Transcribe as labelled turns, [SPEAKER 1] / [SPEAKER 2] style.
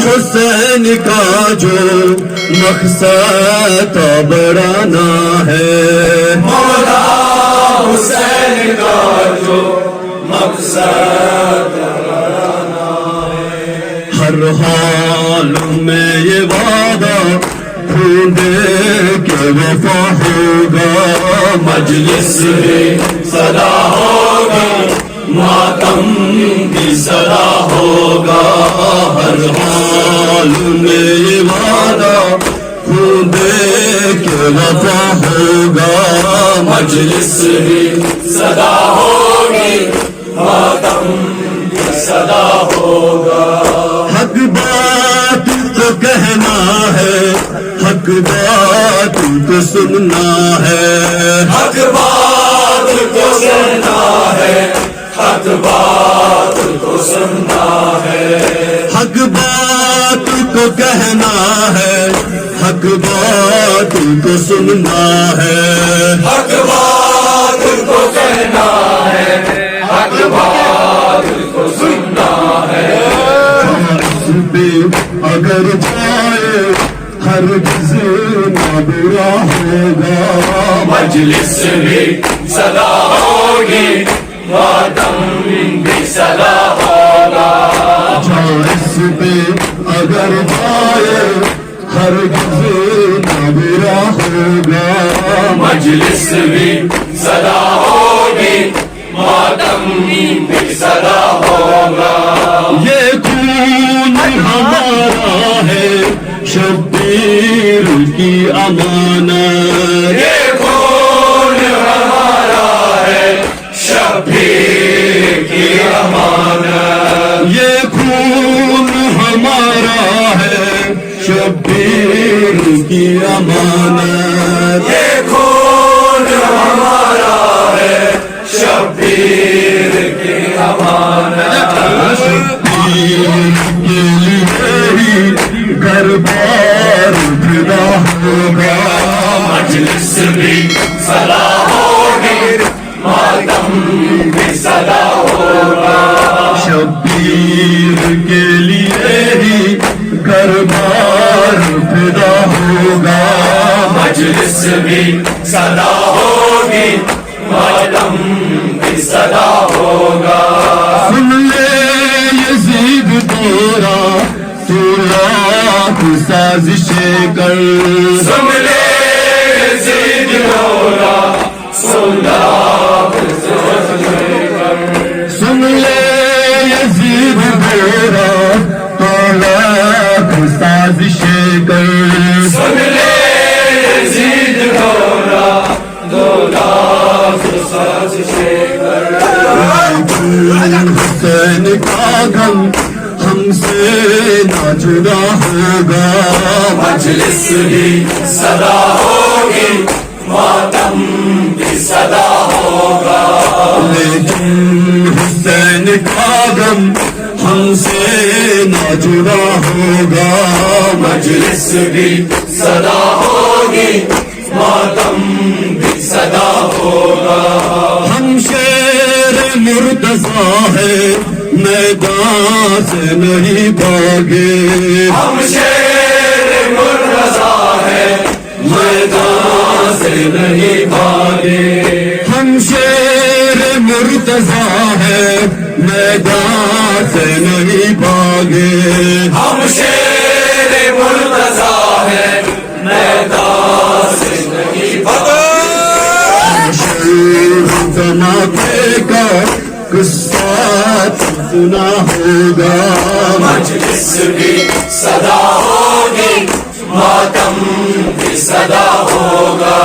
[SPEAKER 1] حسین کا جو مقصد بڑھانا ہے،
[SPEAKER 2] مولا حسین کا جو مقصد بڑھانا ہے،
[SPEAKER 1] ہر حال میں یہ وعدہ ڈھونڈے کہ وفا ہوگا،
[SPEAKER 2] مجلس بھی صدا ہوگی، ماتم بھی صدا ہوگا،
[SPEAKER 1] ہر حال میں یہ وعدہ ڈھونڈے کہ وفا ہوگا،
[SPEAKER 2] مجلس بھی صدا ہوگی، ماتم بھی صدا ہوگا،
[SPEAKER 1] حق بات تو کہنا ہے، حق بات تو سننا ہے،
[SPEAKER 2] حق بات کو سننا ہے، حق بات کو سننا ہے،
[SPEAKER 1] حق بات کو کہنا ہے، حق بات کو سننا ہے،
[SPEAKER 2] حق بات کو کہنا ہے، حق بات کو سننا ہے،
[SPEAKER 1] اس پہ اگر جائے ہرگز نہ برا ہوگا،
[SPEAKER 2] مجلس بھی صدا ہوگی، ماتم بھی صدا ہوگا،
[SPEAKER 1] اس پہ اگر جائے ہرگز نہ برا ہوگا،
[SPEAKER 2] مجلس بھی صدا ہوگی، ماتم بھی صدا ہوگا،
[SPEAKER 1] یہ خون ہمارا ہے شبیر کی امانت،
[SPEAKER 2] یہ خون ہمارا ہے شبیر کی امانت،
[SPEAKER 1] یہ خون ہمارا ہے شبیر کی امانت،
[SPEAKER 2] یہ خون ہمارا ہے شبیر کی امانت،
[SPEAKER 1] شبیر کے لیے گھر بار فدا ہوگا،
[SPEAKER 2] مجلس بھی صدا ہوگی، ماتم بھی صدا ہوگا،
[SPEAKER 1] شبیر کے لیے ہی گھر بار فدا ہوگا،
[SPEAKER 2] مجلس بھی صدا ہوگی، ماتم بھی صدا ہوگا،
[SPEAKER 1] سن لے یزید تیرا تو لاکھ سازشیں کر،
[SPEAKER 2] سن لے یزید تیرا
[SPEAKER 1] سن لے یزید تیرا تو لاکھ سازشیں کر،
[SPEAKER 2] سن لے یزید تیرا 2 لاکھ سازشیں کر،
[SPEAKER 1] حسین کا غم ہم سے نہ جدا ہوگا،
[SPEAKER 2] مجلس بھی صدا ہوگی، ماتم بھی صدا ہوگا،
[SPEAKER 1] لیکن حسین کا غم ہم سے نہ جدا ہوگا،
[SPEAKER 2] مجلس بھی صدا ہوگی، ماتم بھی صدا ہوگا،
[SPEAKER 1] ہم شیر مرتضیٰ ہے میدان سے نہیں بھاگے،
[SPEAKER 2] ہم شیر مرتضیٰ ہے میدان سے نہیں بھاگے،
[SPEAKER 1] ہم شیر مرتضیٰ ہے میدان سے نہیں بھاگے،
[SPEAKER 2] ہم شیر مرتضیٰ ہے میدان سے نہیں بھاگے،
[SPEAKER 1] دھماکے کا قصہ سنا ہوگا،
[SPEAKER 2] مجلس بھی صدا ہوگی، ماتم بھی صدا ہوگا،